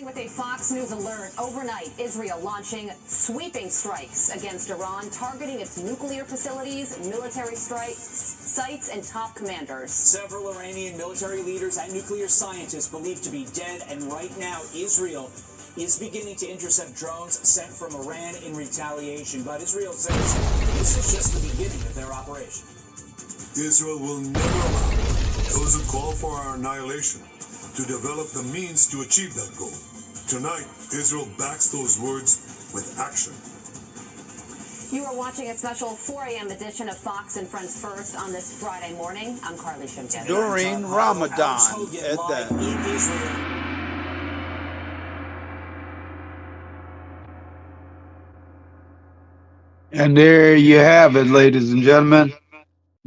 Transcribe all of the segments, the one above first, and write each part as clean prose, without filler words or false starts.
With a Fox News alert, overnight, Israel launching sweeping strikes against Iran, targeting its nuclear facilities, military sites, and top commanders. Several Iranian military leaders and nuclear scientists believed to be dead, and right now, Israel is beginning to intercept drones sent from Iran in retaliation. But Israel says this is just the beginning of their operation. Israel will never allow those who call for our annihilation to develop the means to achieve that goal. Tonight, Israel backs those words with action. You are watching a special 4 a.m. edition of Fox and Friends First on this Friday morning. I'm Carly Shimkin. During Ramadan at that. And there you have it, ladies and gentlemen.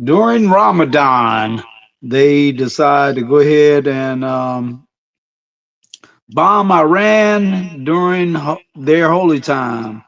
During Ramadan, they decide to go ahead and bomb Iran during their holy time.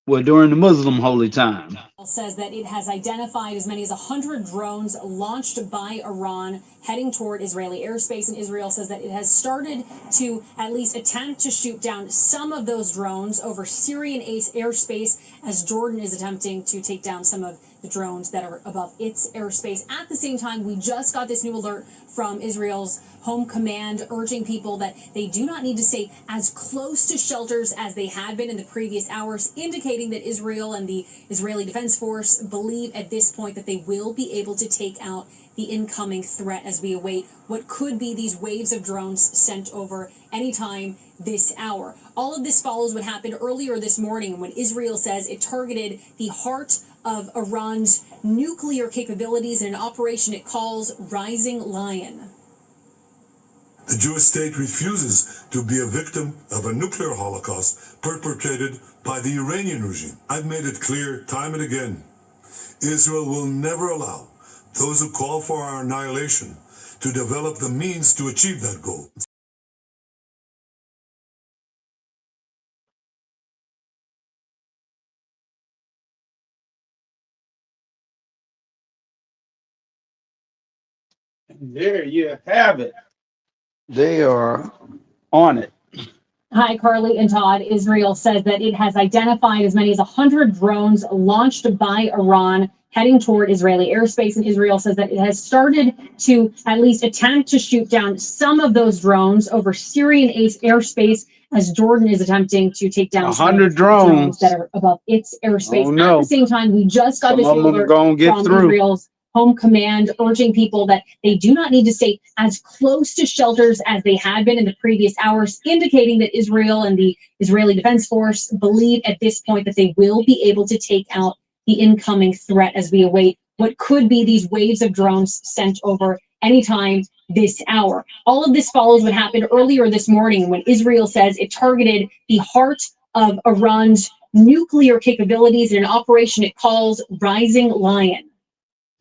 Well, during the Muslim holy time. Says that it has identified as many as 100 drones launched by Iran heading toward Israeli airspace, and Israel says that it has started to at least attempt to shoot down some of those drones over Syrian airspace, as Jordan is attempting to take down some of the drones that are above its airspace. At the same time, we just got this new alert from Israel's home command urging people that they do not need to stay as close to shelters as they had been in the previous hours, indicating that Israel and the Israeli Defense Force believe at this point that they will be able to take out the incoming threat as we await what could be these waves of drones sent over anytime this hour. All of this follows what happened earlier this morning when Israel says it targeted the heart of Iran's nuclear capabilities in an operation it calls Rising Lion. The Jewish state refuses to be a victim of a nuclear holocaust perpetrated by the Iranian regime. I've made it clear time and again, Israel will never allow those who call for our annihilation to develop the means to achieve that goal. There you have it. They are on it. Hi, Carly and Todd. Israel says that it has identified as many as 100 drones launched by Iran heading toward Israeli airspace, and Israel says that it has started to at least attempt to shoot down some of those drones over Syrian airspace, as Jordan is attempting to take down 100 drones that are above its airspace. Oh, no. At the same time, we just got Some this of them alert gonna get from through. Israel's home command urging people that they do not need to stay as close to shelters as they had been in the previous hours, indicating that Israel and the Israeli Defense Force believe at this point that they will be able to take out the incoming threat as we await what could be these waves of drones sent over anytime this hour. All of this follows what happened earlier this morning when Israel says it targeted the heart of Iran's nuclear capabilities in an operation it calls Rising Lion.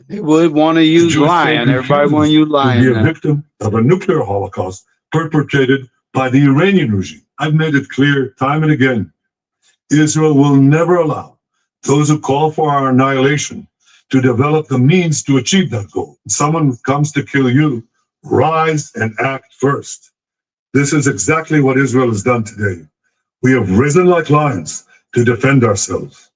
They would want to use lion. Everybody want to use lion. To be a victim of a nuclear holocaust perpetrated by the Iranian regime. I've made it clear time and again, Israel will never allow those who call for our annihilation to develop the means to achieve that goal. When someone comes to kill you, rise and act first. This is exactly what Israel has done today. We have risen like lions to defend ourselves.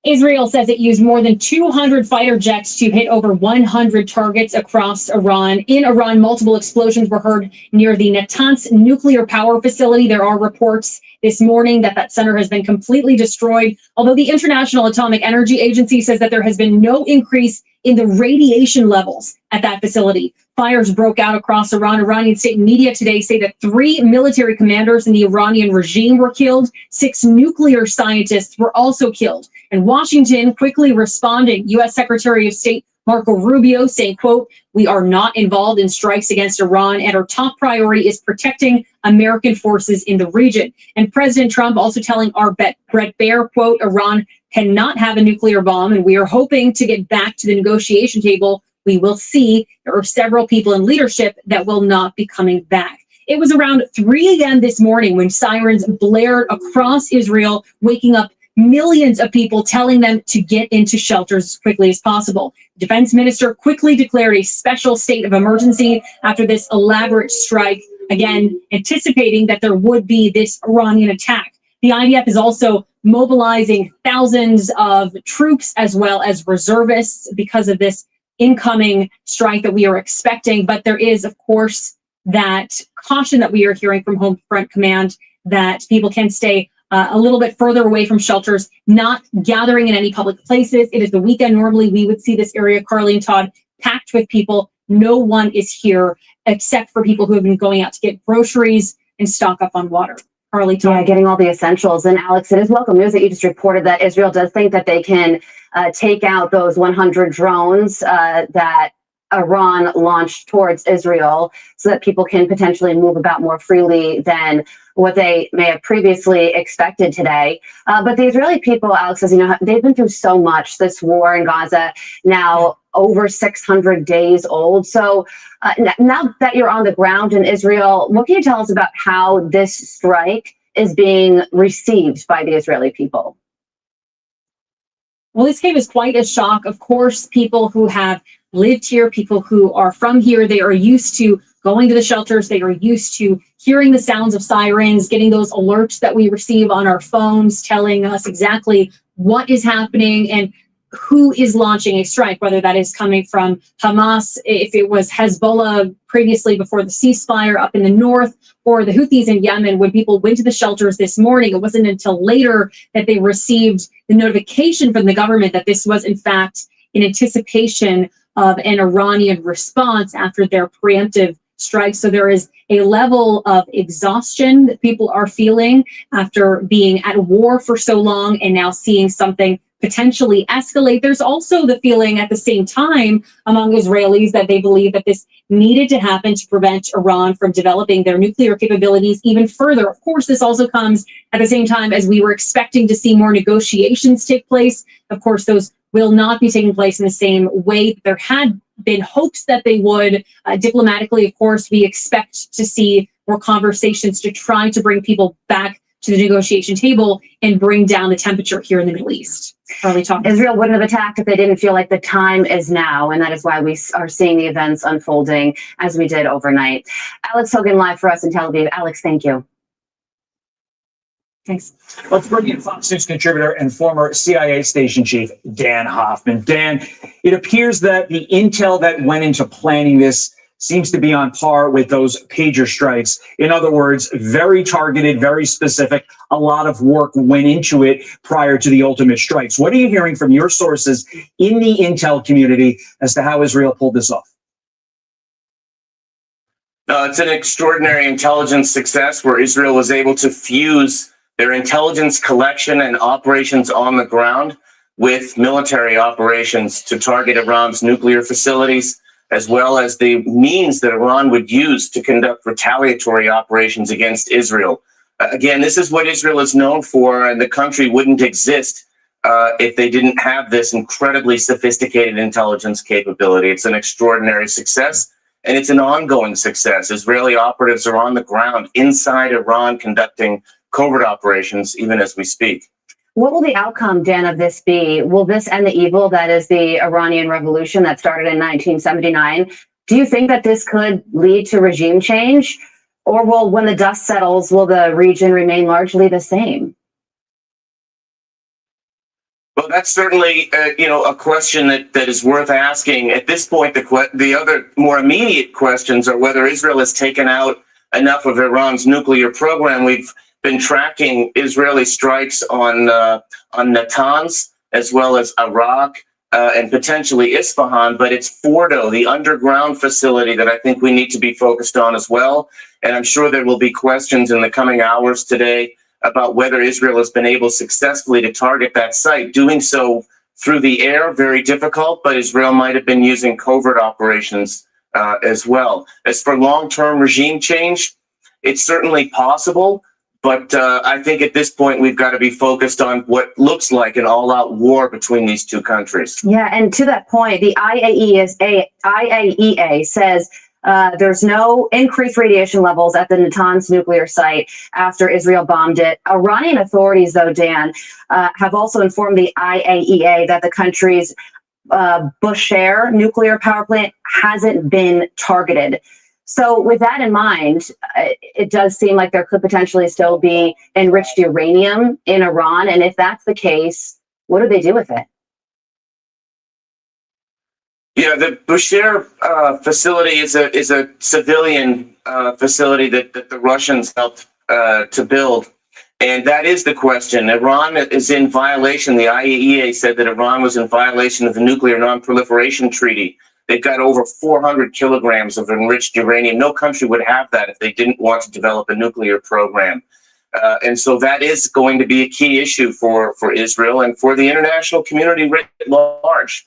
Israel says it used more than 200 fighter jets to hit over 100 targets across Iran. In Iran, multiple explosions were heard near the Natanz nuclear power facility. There are reports this morning that that center has been completely destroyed, although the International Atomic Energy Agency says that there has been no increase in the radiation levels at that facility. Fires broke out across Iran. Iranian state media today say that 3 military commanders in the Iranian regime were killed. 6 nuclear scientists were also killed. And Washington quickly responding. U.S. Secretary of State Marco Rubio saying, quote, "We are not involved in strikes against Iran, and our top priority is protecting American forces in the region." And President Trump also telling our Brett Baer, quote, "Iran cannot have a nuclear bomb, and we are hoping to get back to the negotiation table. We will see. There are several people in leadership that will not be coming back." It was around 3 a.m. this morning when sirens blared across Israel, waking up millions of people, telling them to get into shelters as quickly as possible. The defense minister quickly declared a special state of emergency after this elaborate strike again, anticipating that there would be this Iranian attack. The IDF is also mobilizing thousands of troops as well as reservists because of this incoming strike that we are expecting. But there is, of course, that caution that we are hearing from Home Front Command that people can stay a little bit further away from shelters, not gathering in any public places. It is the weekend. Normally, we would see this area, Carly and Todd, packed with people. No one is here except for people who have been going out to get groceries and stock up on water. Carly, Todd. Yeah, getting all the essentials. And Alex, it is welcome news that you just reported that Israel does think that they can take out those 100 drones that Iran launched towards Israel so that people can potentially move about more freely than what they may have previously expected today. But the Israeli people, Alex, as you know, they've been through so much. This war in Gaza now over 600 days old. So now that you're on the ground in Israel, what can you tell us about how this strike is being received by the Israeli people? Well, this came as quite a shock. Of course, people who have lived here, people who are from here, they are used to going to the shelters. They are used to hearing the sounds of sirens, getting those alerts that we receive on our phones, telling us exactly what is happening and who is launching a strike, whether that is coming from Hamas, if it was Hezbollah previously before the ceasefire up in the north, or the Houthis in Yemen. When people went to the shelters this morning, it wasn't until later that they received the notification from the government that this was, in fact, in anticipation of an Iranian response after their preemptive strike. So there is a level of exhaustion that people are feeling after being at war for so long and now seeing something potentially escalate. There's also the feeling at the same time among Israelis that they believe that this needed to happen to prevent Iran from developing their nuclear capabilities even further. Of course, this also comes at the same time as we were expecting to see more negotiations take place. Of course, those will not be taking place in the same way. There had been hopes that they would. Diplomatically, of course, we expect to see more conversations to try to bring people back to the negotiation table and bring down the temperature here in the Middle East. Israel wouldn't have attacked if they didn't feel like the time is now, and that is why we are seeing the events unfolding as we did overnight. Alex Hogan live for us in Tel Aviv. Alex, thank you. Thanks. Let's bring in Fox News contributor and former CIA station chief, Dan Hoffman. Dan, it appears that the intel that went into planning this seems to be on par with those pager strikes. In other words, very targeted, very specific. A lot of work went into it prior to the ultimate strikes. What are you hearing from your sources in the intel community as to how Israel pulled this off? It's an extraordinary intelligence success where Israel was able to fuse their intelligence collection and operations on the ground with military operations to target Iran's nuclear facilities, as well as the means that Iran would use to conduct retaliatory operations against Israel. Again, this is what Israel is known for, and the country wouldn't exist if they didn't have this incredibly sophisticated intelligence capability. It's an extraordinary success, and it's an ongoing success. Israeli operatives are on the ground inside Iran conducting covert operations even as we speak. What will the outcome, Dan, of this be? Will this end the evil that is the Iranian Revolution that started in 1979? Do you think that this could lead to regime change? Or will, when the dust settles, will the region remain largely the same? Well, that's certainly, a question that is worth asking. At this point, the other more immediate questions are whether Israel has taken out enough of Iran's nuclear program. We've been tracking Israeli strikes on Natanz, as well as Iraq, and potentially Isfahan, but it's Fordo, the underground facility, that I think we need to be focused on as well. And I'm sure there will be questions in the coming hours today about whether Israel has been able successfully to target that site. Doing so through the air, very difficult, but Israel might have been using covert operations as well. As for long-term regime change, it's certainly possible. But I think at this point, we've got to be focused on what looks like an all-out war between these two countries. Yeah, and to that point, the IAEA says there's no increased radiation levels at the Natanz nuclear site after Israel bombed it. Iranian authorities, though, Dan, have also informed the IAEA that the country's Bushehr nuclear power plant hasn't been targeted. So with that in mind, it does seem like there could potentially still be enriched uranium in Iran. And if that's the case, what do they do with it? Yeah, the Bushehr facility is a civilian facility that the Russians helped to build. And that is the question. Iran is in violation. The IAEA said that Iran was in violation of the Nuclear Non-Proliferation Treaty. They've got over 400 kilograms of enriched uranium. No country would have that if they didn't want to develop a nuclear program. And so that is going to be a key issue for Israel and for the international community writ large.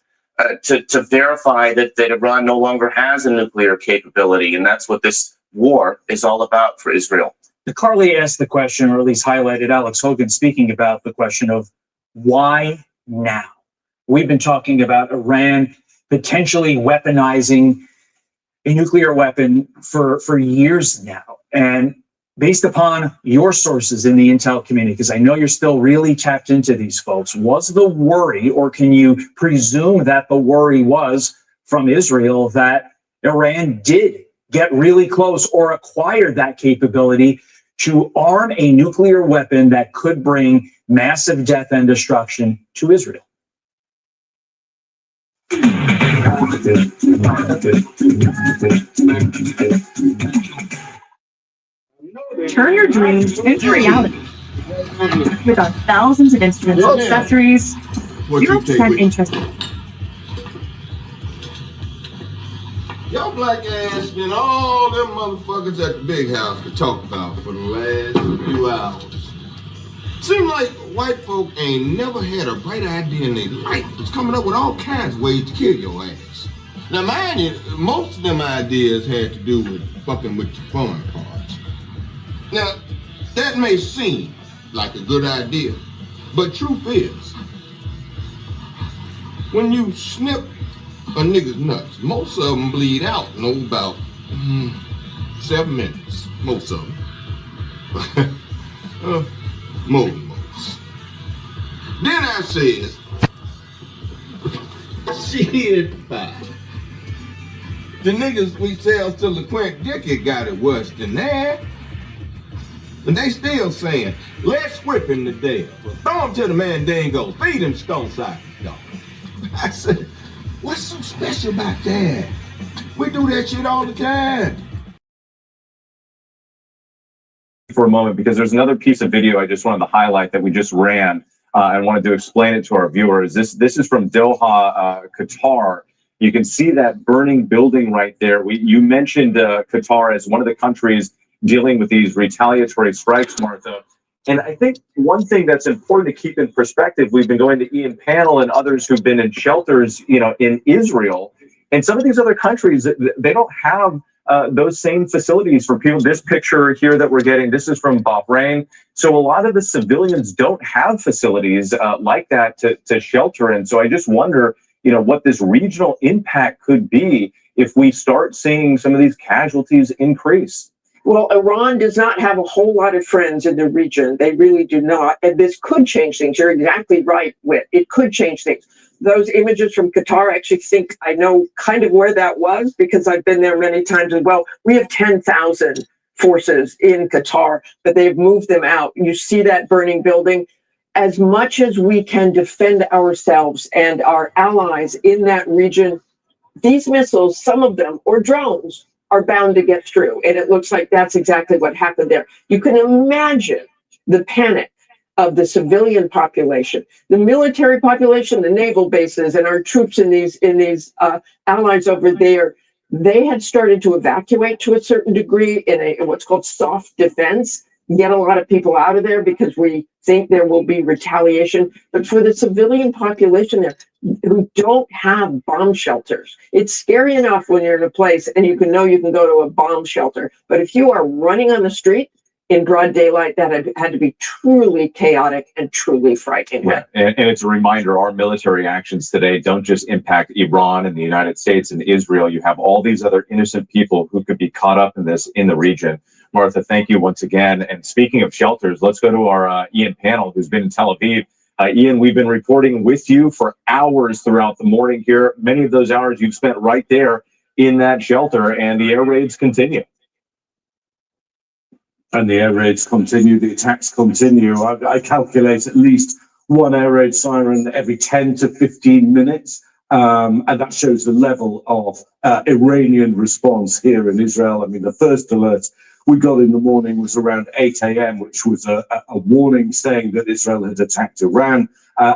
To verify that Iran no longer has a nuclear capability. And that's what this war is all about for Israel. Carly asked the question, or at least highlighted Alex Hogan speaking about the question of why now? We've been talking about Iran potentially weaponizing a nuclear weapon for years now. And based upon your sources in the intel community, because I know you're still really tapped into these folks, was the worry, or can you presume that the worry was from Israel that Iran did get really close or acquired that capability to arm a nuclear weapon that could bring massive death and destruction to Israel? Turn your dreams into reality with our thousands of instruments and accessories. 0% interest. Y'all black ass and all them motherfuckers at the big house to talk about for the last few hours. Seem like white folk ain't never had a bright idea in their life. It's coming up with all kinds of ways to kill your ass. Now mind you, most of them ideas had to do with fucking with your foreign parts. Now, that may seem like a good idea, but truth is, when you snip a nigga's nuts, most of them bleed out in about 7 minutes. Most of them. More than most. Then I says, shit, the niggas we sell to LeQuint Dickey got it worse than that. And they still saying, let's whip him to death. Throw him to the Mandingo. Feed him stone side dog. I said, what's so special about that? We do that shit all the time. For a moment, because there's another piece of video I just wanted to highlight that we just ran and wanted to explain it to our viewers. This is from Doha, Qatar. You can see that burning building right there. You mentioned Qatar as one of the countries dealing with these retaliatory strikes, Martha. And I think one thing that's important to keep in perspective, we've been going to Ian Panel and others who've been in shelters, in Israel. And some of these other countries, they don't have those same facilities for people. This picture here that we're getting, this is from Bahrain. So a lot of the civilians don't have facilities like that to shelter in. So I just wonder, what this regional impact could be if we start seeing some of these casualties increase. Well, Iran does not have a whole lot of friends in the region. They really do not. And this could change things. You're exactly right, Whit. It could change things. Those images from Qatar, I actually think I know kind of where that was because I've been there many times as well. We have 10,000 forces in Qatar, but they've moved them out. You see that burning building. As much as we can defend ourselves and our allies in that region, these missiles, some of them, or drones, are bound to get through. And it looks like that's exactly what happened there. You can imagine the panic of the civilian population, the military population, the naval bases, and our troops in these allies over there. They had started to evacuate to a certain degree in what's called soft defense, get a lot of people out of there because we think there will be retaliation. But for the civilian population there who don't have bomb shelters, it's scary enough when you're in a place and you can go to a bomb shelter. But if you are running on the street in broad daylight, that had to be truly chaotic and truly frightening. Yeah. And it's a reminder, our military actions today don't just impact Iran and the United States and Israel. You have all these other innocent people who could be caught up in this in the region. Martha, thank you once again. And speaking of shelters, let's go to our Ian Panel, who's been in Tel Aviv. Ian, we've been reporting with you for hours throughout the morning here. Many of those hours you've spent right there in that shelter, and the air raids continue. And the air raids continue, the attacks continue. I calculate at least one air raid siren every 10 to 15 minutes. And that shows the level of Iranian response here in Israel. I mean, the first alert we got in the morning was around 8 a.m., which was a warning saying that Israel had attacked Iran.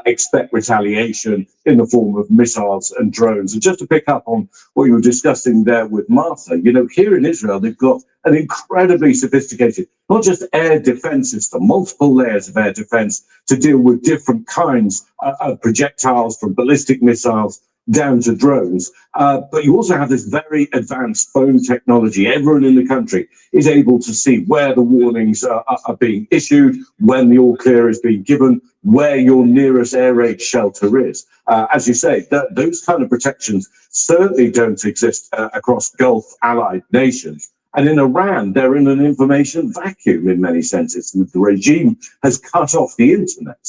Expect retaliation in the form of missiles and drones. And just to pick up on what you were discussing there with Martha, you know, here in Israel, they've got an incredibly sophisticated, not just air defense system, multiple layers of air defense to deal with different kinds of projectiles, from ballistic missiles down to drones. But you also have this very advanced phone technology. Everyone in the country is able to see where the warnings are being issued, when the all clear is being given, where your nearest air raid shelter is. As you say, those kind of protections certainly don't exist across Gulf allied nations. And in Iran, they're in an information vacuum in many senses. The regime has cut off the internet.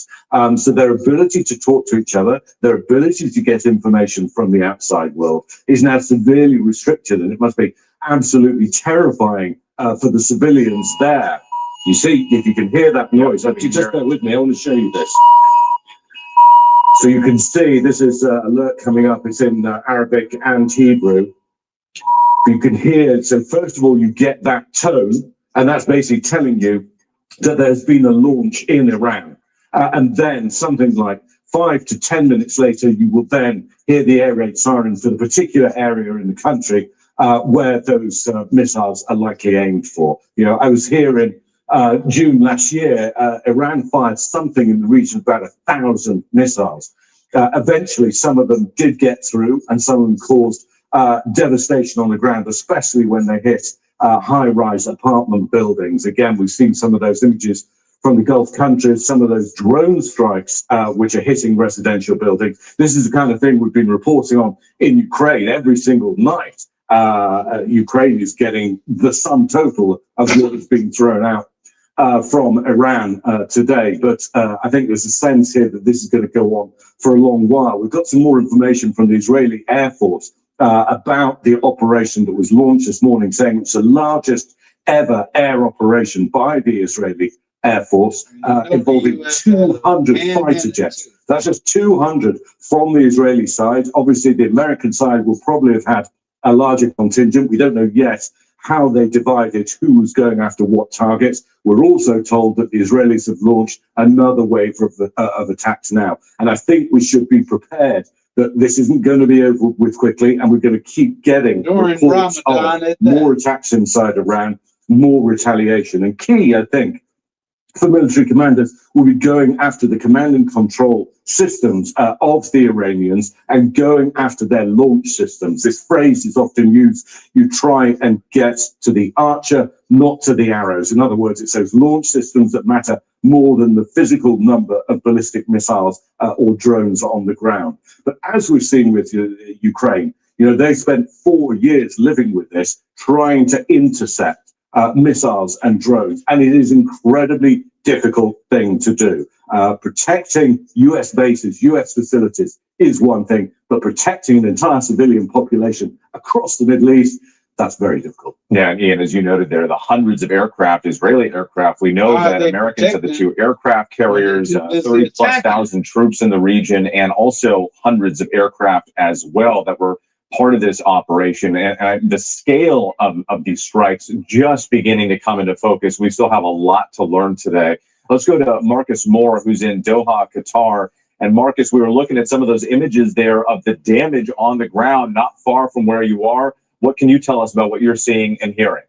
So their ability to talk to each other, their ability to get information from the outside world is now severely restricted. And it must be absolutely terrifying for the civilians there. You see, if you can hear that noise, just bear with me, I want to show you this. So you can see this is an alert coming up. It's in Arabic and Hebrew. You can hear, so first of all, you get that tone, and that's basically telling you that there's been a launch in Iran. And then something like 5 to 10 minutes later, you will then hear the air raid siren for the particular area in the country where those missiles are likely aimed for. You know, I was here in June last year. Iran fired something in the region of about 1,000 missiles. Eventually, some of them did get through, and some of them caused devastation on the ground, especially when they hit high-rise apartment buildings. Again, we've seen some of those images from the Gulf countries, some of those drone strikes which are hitting residential buildings. This is the kind of thing we've been reporting on in Ukraine every single night. Ukraine is getting the sum total of what is being thrown out from Iran today. But I think there's a sense here that this is going to go on for a long while. We've got some more information from the Israeli Air Force about the operation that was launched this morning, saying it's the largest ever air operation by the Israeli Air Force, involving 200 fighter jets. That's just 200 from the Israeli side. Obviously, the American side will probably have had a larger contingent. We don't know yet how they divided who was going after what targets. We're also told that the Israelis have launched another wave of attacks now. And I think we should be prepared that this isn't going to be over with quickly, and we're going to keep getting reports of more attacks inside Iran, more retaliation. And key, I think, for military commanders will be going after the command and control systems of the Iranians and going after their launch systems. This phrase is often used, you try and get to the archer, not to the arrows. In other words, it's those launch systems that matter more than the physical number of ballistic missiles or drones on the ground. But as we've seen with Ukraine, you know, they spent 4 years living with this, trying to intercept missiles and drones, and it is an incredibly difficult thing to do. Protecting U.S. bases, U.S. facilities is one thing, but protecting an entire civilian population across the Middle East, that's very difficult. Yeah, and Ian, as you noted there, the hundreds of aircraft, Israeli aircraft, we know that Americans have the 2 aircraft carriers, 30,000+ troops in the region, and also hundreds of aircraft as well that were part of this operation. And the scale of these strikes just beginning to come into focus. We still have a lot to learn today. Let's go to Marcus Moore, who's in Doha, Qatar. And Marcus, we were looking at some of those images there of the damage on the ground, not far from where you are. What can you tell us about what you're seeing and hearing?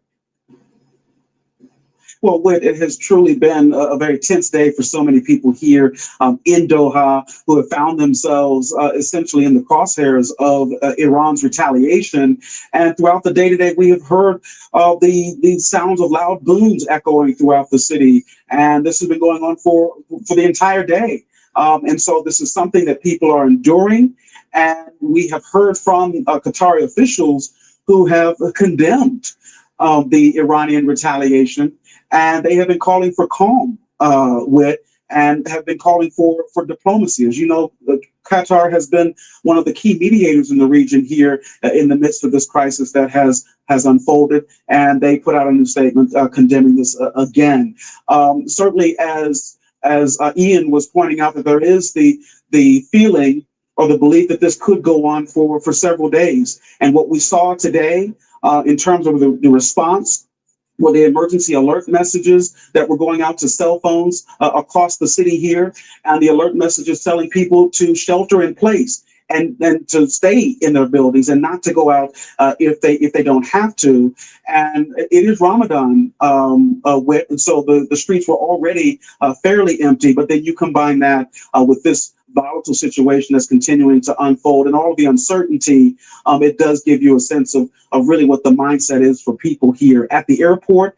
Well, it has truly been a very tense day for so many people here in Doha who have found themselves essentially in the crosshairs of Iran's retaliation. And throughout the day today, we have heard the sounds of loud booms echoing throughout the city. And this has been going on for the entire day. And so this is something that people are enduring. And we have heard from Qatari officials who have condemned the Iranian retaliation. And they have been calling for calm with and have been calling for diplomacy. As you know, Qatar has been one of the key mediators in the region here in the midst of this crisis that has unfolded, and they put out a new statement condemning this again. Certainly, as Ian was pointing out, that there is the feeling or the belief that this could go on for several days. And what we saw today in terms of the response were the emergency alert messages that were going out to cell phones across the city here, and the alert messages telling people to shelter in place and to stay in their buildings and not to go out if they don't have to. And it is Ramadan, and so the streets were already fairly empty. But then you combine that with this volatile situation that's continuing to unfold and all of the uncertainty, it does give you a sense of really what the mindset is for people here at the airport.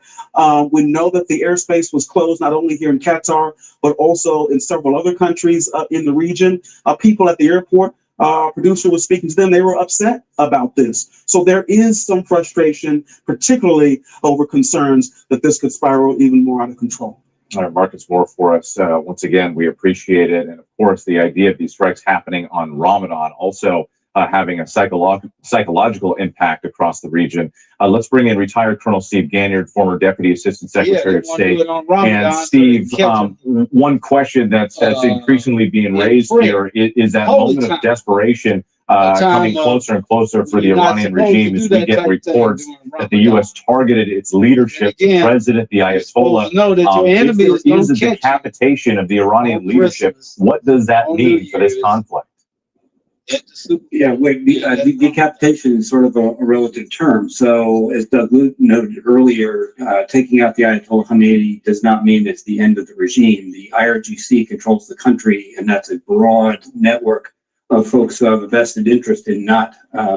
We know that the airspace was closed not only here in Qatar, but also in several other countries in the region. People at the airport, producer was speaking to them, they were upset about this. So there is some frustration, particularly over concerns that this could spiral even more out of control. All right, Marcus Moore for us. Once again, we appreciate it. And of course, the idea of these strikes happening on Ramadan also having a psychological impact across the region. Let's bring in retired Colonel Steve Ganyard, former Deputy Assistant Secretary of State. And Steve, one question that's increasingly being raised here is that moment of desperation coming closer and closer for the Iranian regime as we get reports that the U.S. targeted its leadership, the president, the Ayatollah. If there is a decapitation of the Iranian leadership, what does that mean for this conflict? Yeah, decapitation is sort of a relative term. So, as Doug noted earlier, taking out the Ayatollah Khamenei does not mean it's the end of the regime. The IRGC controls the country, and that's a broad network of folks who have a vested interest in not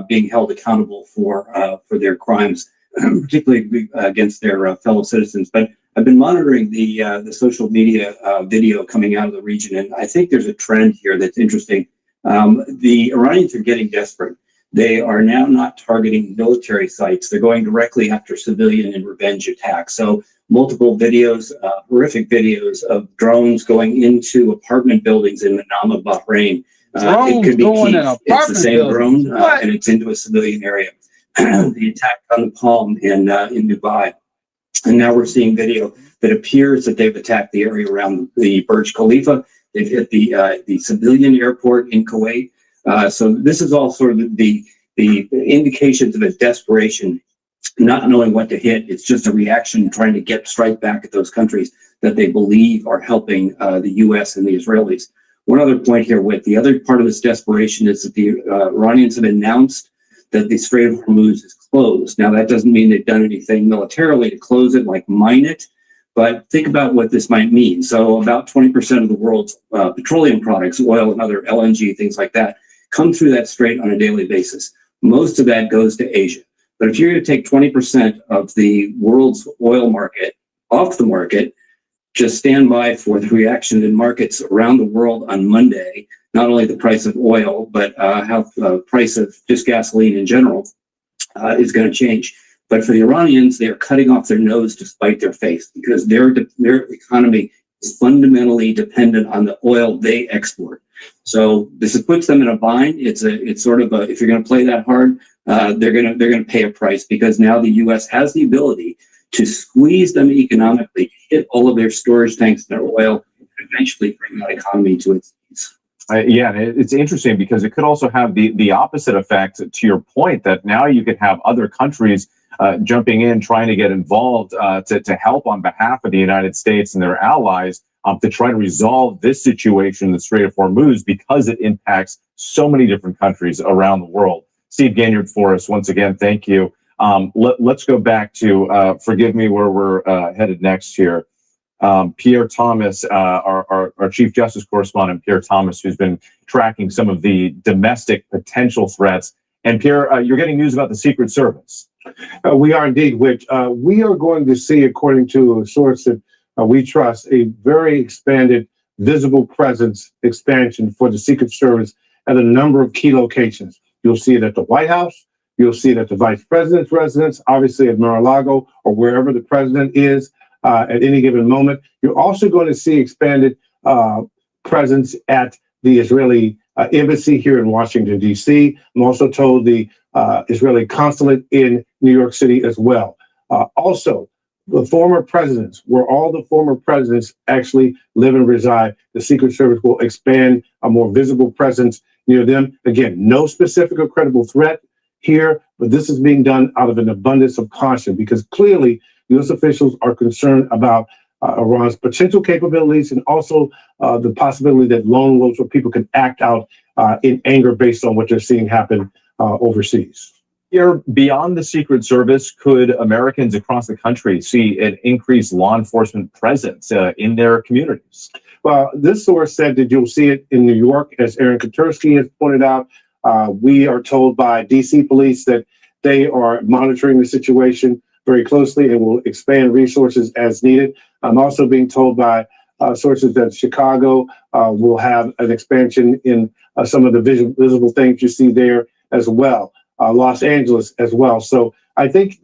being held accountable for their crimes, particularly against their fellow citizens. But I've been monitoring the social media video coming out of the region, and I think there's a trend here that's interesting. The Iranians are getting desperate. They are now not targeting military sites. They're going directly after civilian and revenge attacks. So multiple videos, horrific videos of drones going into apartment buildings in Manama, Bahrain. It could be key. It's the same drone, and it's into a civilian area. The attack on the Palm in Dubai. And now we're seeing video that appears that they've attacked the area around the Burj Khalifa. They've hit the civilian airport in Kuwait. So this is all sort of the indications of a desperation, not knowing what to hit. It's just a reaction trying to get strike back at those countries that they believe are helping the U.S. and the Israelis. One other point here, with the other part of this desperation is that the Iranians have announced that the Strait of Hormuz is closed. Now, that doesn't mean they've done anything militarily to close it, like mine it. But think about what this might mean. So about 20% of the world's petroleum products, oil and other LNG, things like that, come through that strait on a daily basis. Most of that goes to Asia. But if you're going to take 20% of the world's oil market off the market, just stand by for the reaction in markets around the world on Monday. Not only the price of oil, but how the price of just gasoline in general is going to change. But for the Iranians, they are cutting off their nose to spite their face, because their economy is fundamentally dependent on the oil they export. So this puts them in a bind. It's sort of if you're going to play that hard, they're going to pay a price, because now the U.S. has the ability to squeeze them economically, hit all of their storage tanks and their oil, and eventually bring that economy to its knees. Yeah, it's interesting because it could also have the opposite effect, to your point, that now you could have other countries jumping in, trying to get involved to help on behalf of the United States and their allies to try to resolve this situation in the Strait of Hormuz, because it impacts so many different countries around the world. Steve Ganyard for us, once again, thank you. Let's go back to, forgive me, where we're headed next here. Pierre Thomas, our Chief Justice correspondent, Pierre Thomas, who's been tracking some of the domestic potential threats. And Pierre, you're getting news about the Secret Service. We are indeed, which we are going to see, according to a source that we trust, a very expanded visible presence expansion for the Secret Service at a number of key locations. You'll see it at the White House. You'll see it at the Vice President's residence, obviously at Mar-a-Lago or wherever the president is at any given moment. You're also going to see expanded presence at the Israeli embassy here in Washington, D.C. I'm also told the Israeli consulate in New York City as well. Also, the former presidents, where all the former presidents actually live and reside, the Secret Service will expand a more visible presence near them. Again, no specific or credible threat here, but this is being done out of an abundance of caution because clearly U.S. officials are concerned about Iran's potential capabilities and also the possibility that lone wolves or people can act out in anger based on what they're seeing happen overseas. Here, beyond the Secret Service, could Americans across the country see an increased law enforcement presence in their communities? Well, this source said that you'll see it in New York, as Aaron Katursky has pointed out. We are told by D.C. police that they are monitoring the situation very closely and will expand resources as needed. I'm also being told by sources that Chicago will have an expansion in some of the visible things you see there as well. Los Angeles as well. So I think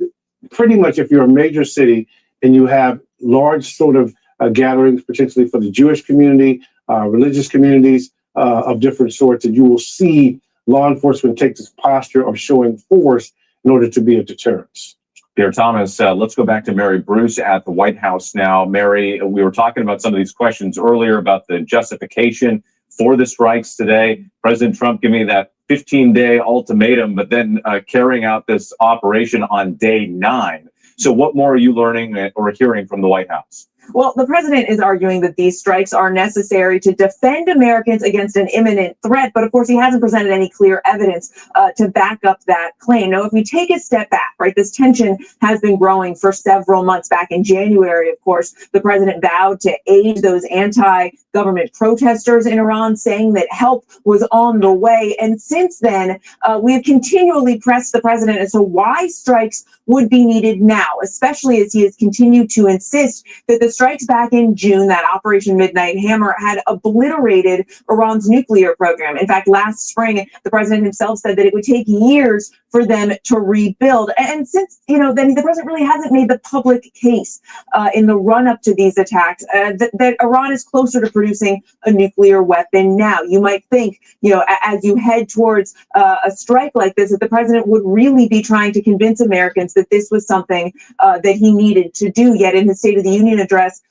pretty much if you're a major city and you have large sort of gatherings, potentially for the Jewish community, religious communities of different sorts, and you will see law enforcement take this posture of showing force in order to be a deterrence. Pierre Thomas, let's go back to Mary Bruce at the White House now. Mary, we were talking about some of these questions earlier about the justification for the strikes today. President Trump giving that 15-day ultimatum, but then carrying out this operation on day 9. So what more are you learning or hearing from the White House? Well, the president is arguing that these strikes are necessary to defend Americans against an imminent threat. But of course, he hasn't presented any clear evidence to back up that claim. Now, if we take a step back, right, this tension has been growing for several months. Back in January, of course, the president vowed to aid those anti-government protesters in Iran, saying that help was on the way. And since then, we have continually pressed the president as to why strikes would be needed now, especially as he has continued to insist that the strikes back in June, that Operation Midnight Hammer, had obliterated Iran's nuclear program. In fact, last spring, the president himself said that it would take years for them to rebuild. And since, then the president really hasn't made the public case in the run-up to these attacks that Iran is closer to producing a nuclear weapon now. You might think, as you head towards a strike like this, that the president would really be trying to convince Americans that this was something that he needed to do. Yet in his State of the Union address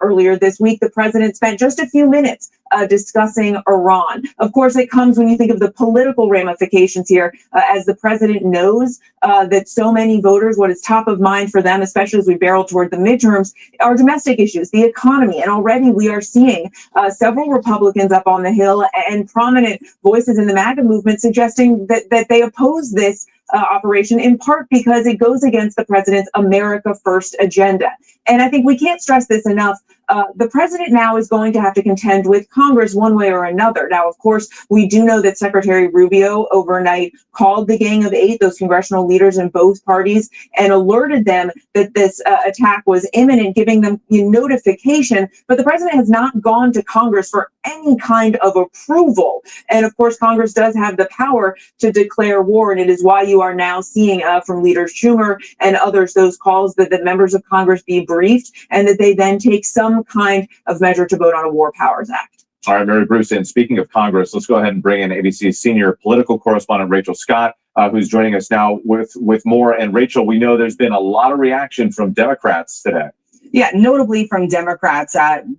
earlier this week, the president spent just a few minutes discussing Iran. Of course, it comes when you think of the political ramifications here, as the president knows that so many voters, what is top of mind for them, especially as we barrel toward the midterms, are domestic issues, the economy. And already we are seeing several Republicans up on the Hill and prominent voices in the MAGA movement suggesting that they oppose this operation, in part because it goes against the president's America First agenda. And I think we can't stress this enough. The president now is going to have to contend with Congress one way or another. Now, of course, we do know that Secretary Rubio overnight called the Gang of Eight, those congressional leaders in both parties, and alerted them that this attack was imminent, giving them notification. But the president has not gone to Congress for any kind of approval. And of course, Congress does have the power to declare war. And it is why you are now seeing from leaders Schumer and others those calls that members of Congress be briefed and that they then take some kind of measure to vote on a War Powers Act. All right, Mary Bruce, and speaking of Congress, let's go ahead and bring in ABC's senior political correspondent, Rachel Scott, who's joining us now with more. And Rachel, we know there's been a lot of reaction from Democrats today. Yeah, notably from Democrats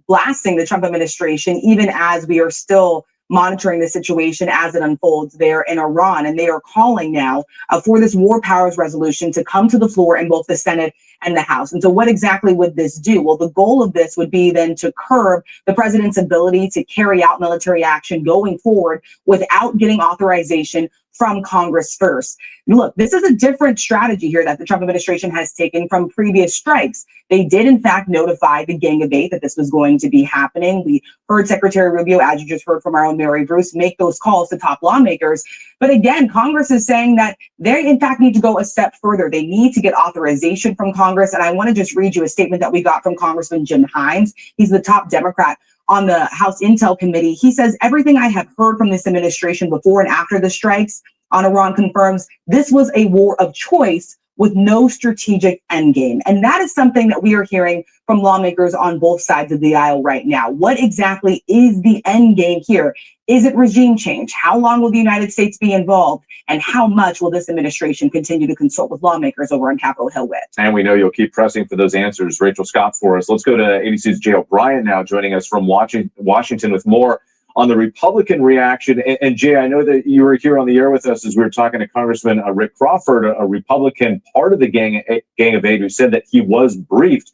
blasting the Trump administration, even as we are still monitoring the situation as it unfolds there in Iran. And they are calling now for this War Powers resolution to come to the floor in both the Senate and the House. And so what exactly would this do? Well, the goal of this would be then to curb the president's ability to carry out military action going forward without getting authorization from Congress first. Look, this is a different strategy here that the Trump administration has taken from previous strikes. They did, in fact, notify the Gang of Eight that this was going to be happening. We heard Secretary Rubio, as you just heard from our own Mary Bruce, make those calls to top lawmakers. But again, Congress is saying that they, in fact, need to go a step further. They need to get authorization from Congress. And I want to just read you a statement that we got from Congressman Jim Himes. He's the top Democrat on the House Intel Committee. He says, everything I have heard from this administration before and after the strikes on Iran confirms this was a war of choice with no strategic endgame. And that is something that we are hearing from lawmakers on both sides of the aisle right now. What exactly is the endgame here? Is it regime change? How long will the United States be involved? And how much will this administration continue to consult with lawmakers over on Capitol Hill with? And we know you'll keep pressing for those answers, Rachel Scott, for us. Let's go to ABC's Jay O'Brien now, joining us from Washington with more on the Republican reaction. And Jay, I know that you were here on the air with us as we were talking to Congressman Rick Crawford, a Republican part of the Gang of Eight, who said that he was briefed.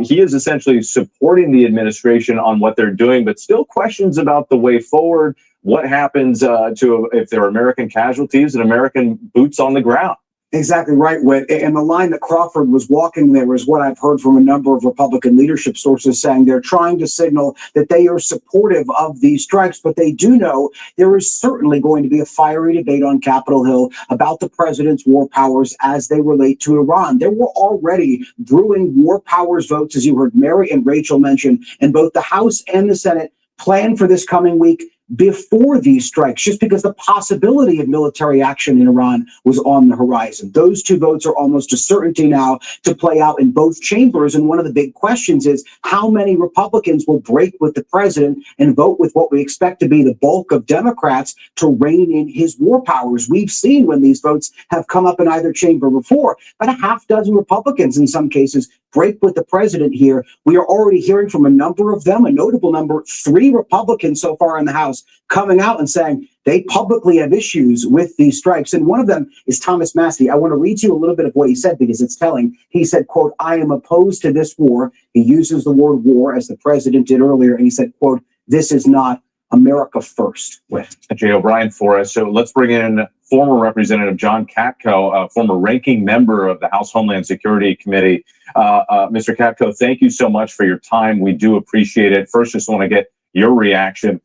He is essentially supporting the administration on what they're doing, but still questions about the way forward. What happens if there are American casualties and American boots on the ground? Exactly right, Whit. And the line that Crawford was walking there is what I've heard from a number of Republican leadership sources saying they're trying to signal that they are supportive of these strikes, but they do know there is certainly going to be a fiery debate on Capitol Hill about the president's war powers as they relate to Iran. There were already brewing war powers votes, as you heard Mary and Rachel mention, in both the House and the Senate planned for this coming week before these strikes, just because the possibility of military action in Iran was on the horizon. Those two votes are almost a certainty now to play out in both chambers. And one of the big questions is how many Republicans will break with the president and vote with what we expect to be the bulk of Democrats to rein in his war powers. We've seen when these votes have come up in either chamber before, about a half dozen Republicans in some cases break with the president here. We are already hearing from a number of them, a notable number, 3 Republicans so far in the House, coming out and saying they publicly have issues with these strikes. And one of them is Thomas Massie. I want to read to you a little bit of what he said because it's telling. He said, quote, "I am opposed to this war." He uses the word war as the president did earlier. And he said, quote, "This is not America first." With Jay O'Brien for us. So let's bring in former Representative John Katko, a former ranking member of the House Homeland Security Committee. Mr. Katko, thank you so much for your time. We do appreciate it. First, just want to get your reaction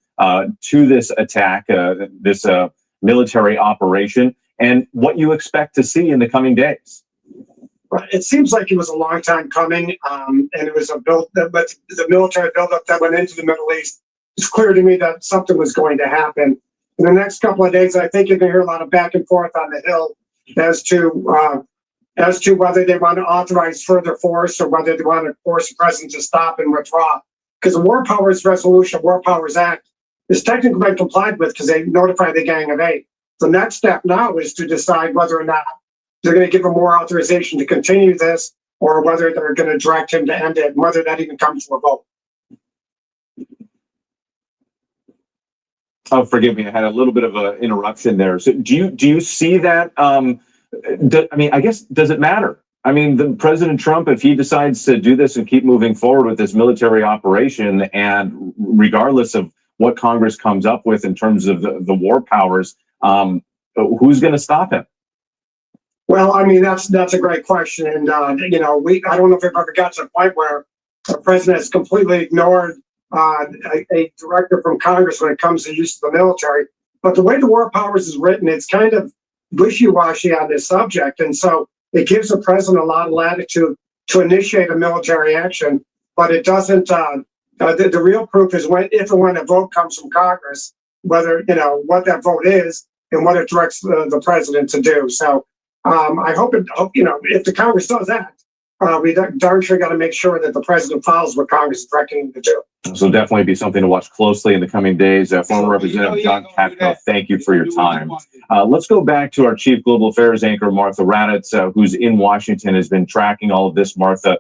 to this attack, this military operation, and what you expect to see in the coming days. Right. It seems like it was a long time coming, and it was but the military buildup that went into the Middle East. It's clear to me that something was going to happen. In the next couple of days, I think you're going to hear a lot of back and forth on the Hill as to whether they want to authorize further force or whether they want to force the president to stop and withdraw. Because the War Powers Resolution, War Powers Act, is technically been complied with because they notified the Gang of Eight. The next step now is to decide whether or not they're going to give him more authorization to continue this or whether they're going to direct him to end it, and whether that even comes to a vote. Oh, forgive me. I had a little bit of an interruption there. So do you see that? I mean, I guess, does it matter? I mean, the President Trump, if he decides to do this and keep moving forward with this military operation, and regardless of what Congress comes up with in terms of the war powers, who's going to stop him? Well, I mean, that's a great question. And, I don't know if we've ever got to the point where the president has completely ignored a directive from Congress when it comes to use of the military. But the way the War Powers is written, it's kind of wishy-washy on this subject. And so it gives the president a lot of latitude to initiate a military action, but it doesn't, the real proof is if and when a vote comes from Congress, whether, what that vote is and what it directs the president to do. So I hope, if the Congress does that, we darn sure got to make sure that the president follows what Congress is directing him to do. So definitely be something to watch closely in the coming days. Former Representative John Katko, thank you for your time. Let's go back to our Chief Global Affairs anchor, Martha Raddatz, who's in Washington, has been tracking all of this. Martha,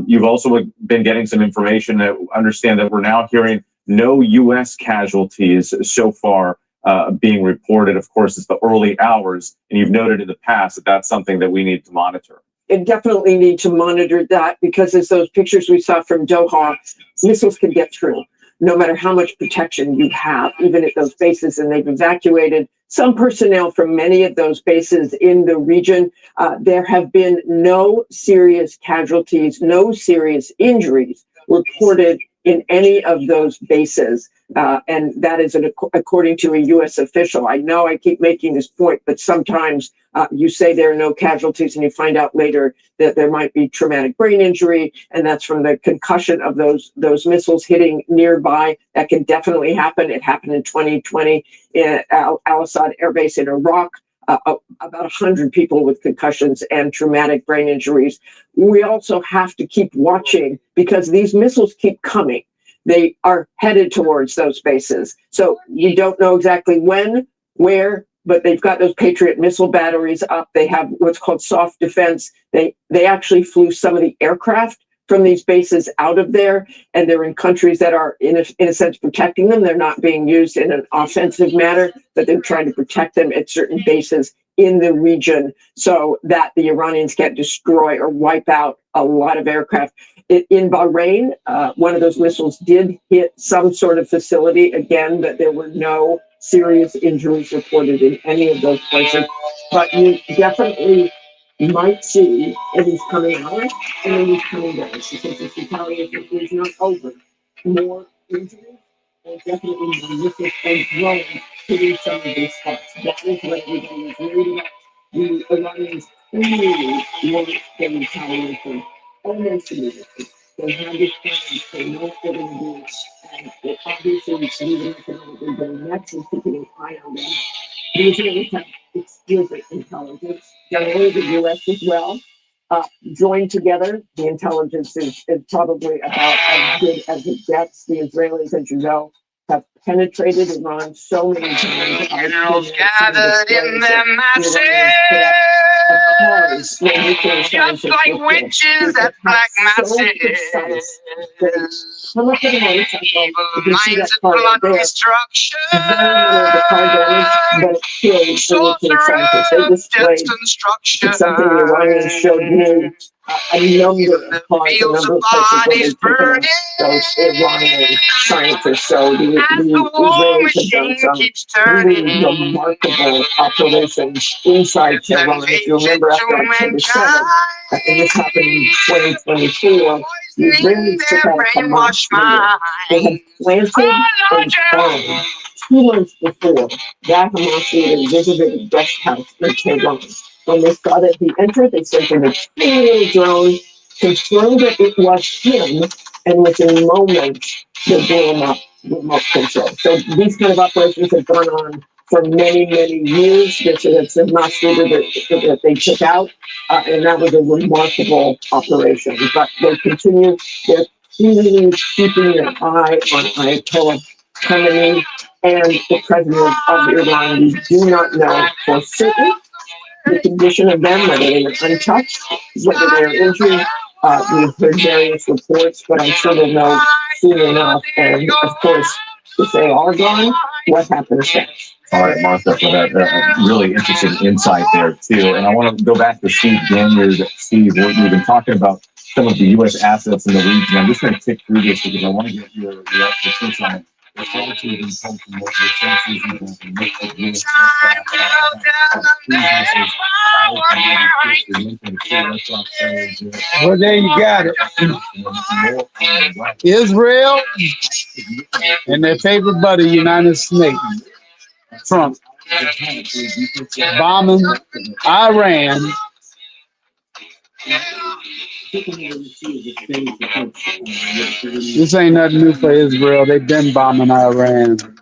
you've also been getting some information that understand that we're now hearing no U.S. casualties so far being reported. Of course, it's the early hours, and you've noted in the past that that's something that we need to monitor. It definitely need to monitor that, because as those pictures we saw from Doha, missiles can get through no matter how much protection you have, even at those bases. And they've evacuated some personnel from many of those bases in the region. There have been no serious casualties, no serious injuries reported in any of those bases. And that is according to a U.S. official. I know I keep making this point, but sometimes you say there are no casualties and you find out later that there might be traumatic brain injury, and that's from the concussion of those missiles hitting nearby. That can definitely happen. It happened in 2020 at Al-Assad Air Base in Iraq. about 100 people with concussions and traumatic brain injuries. We also have to keep watching because these missiles keep coming. They are headed towards those bases. So you don't know exactly when, where, but they've got those Patriot missile batteries up. They have what's called soft defense. They actually flew some of the aircraft from these bases out of there, and they're in countries that are, in a sense, protecting them. They're not being used in an offensive manner, but they're trying to protect them at certain bases in the region so that the Iranians can't destroy or wipe out a lot of aircraft. In Bahrain, one of those missiles did hit some sort of facility, again, but there were no serious injuries reported in any of those places. But you definitely might see Eddie's coming out and Eddie's coming down because this retaliation is not over. More injuries and definitely more missiles and drones hitting some of these spots. That is what everybody is worried about. The Iranians clearly want the retaliation almost immediately. They have this plan, they know what they're going to do, and they obviously leaving economically going next and keeping an eye on them. The Israelis have exquisite intelligence. Generally, the U.S. as well. Joined together, the intelligence is probably about as good as it gets. The Israelis, as you know, have penetrated Iran so many times. Generals gathered in their masses, just like witches at black masses. Evil minds of blood destruction, sorcerer of destruction. Something the Iranians showed me a number of cars, a number of places where they've those Iranian scientists. So the Israelis have done some really remarkable operations inside Tehran. If you remember after October 7th, and this happened in 2024, the Israelis took out a Hamas leader. They had planted a bomb 2 months before that Hamas leader visited a guest house in Tehran. When they saw that he entered, they sent in a tiny drone, confirmed that it was him, and within moments, they blew him up, remote control. So these kind of operations have gone on for many, many years. It's a Hamas leader that they took out, and that was a remarkable operation. But they continue, they're clearly keeping an eye on Ayatollah Khamenei and the president of Iran. We do not know for certain the condition of them, whether they were untouched, whether they were injured. We've heard various reports, but I'm sure we'll know soon enough. And of course, if they are gone, what happens next? All right, Martha, for that really interesting insight there, too. And I want to go back to Steve Ganyard. Steve, we've been talking about some of the U.S. assets in the region. I'm just going to tick through this because I want to get your take on it. It's relatively important from what your sources and make the U.S. Well, there you got it. Israel and their favorite buddy, United States, Trump, bombing Iran. This ain't nothing new for Israel. They've been bombing Iran. The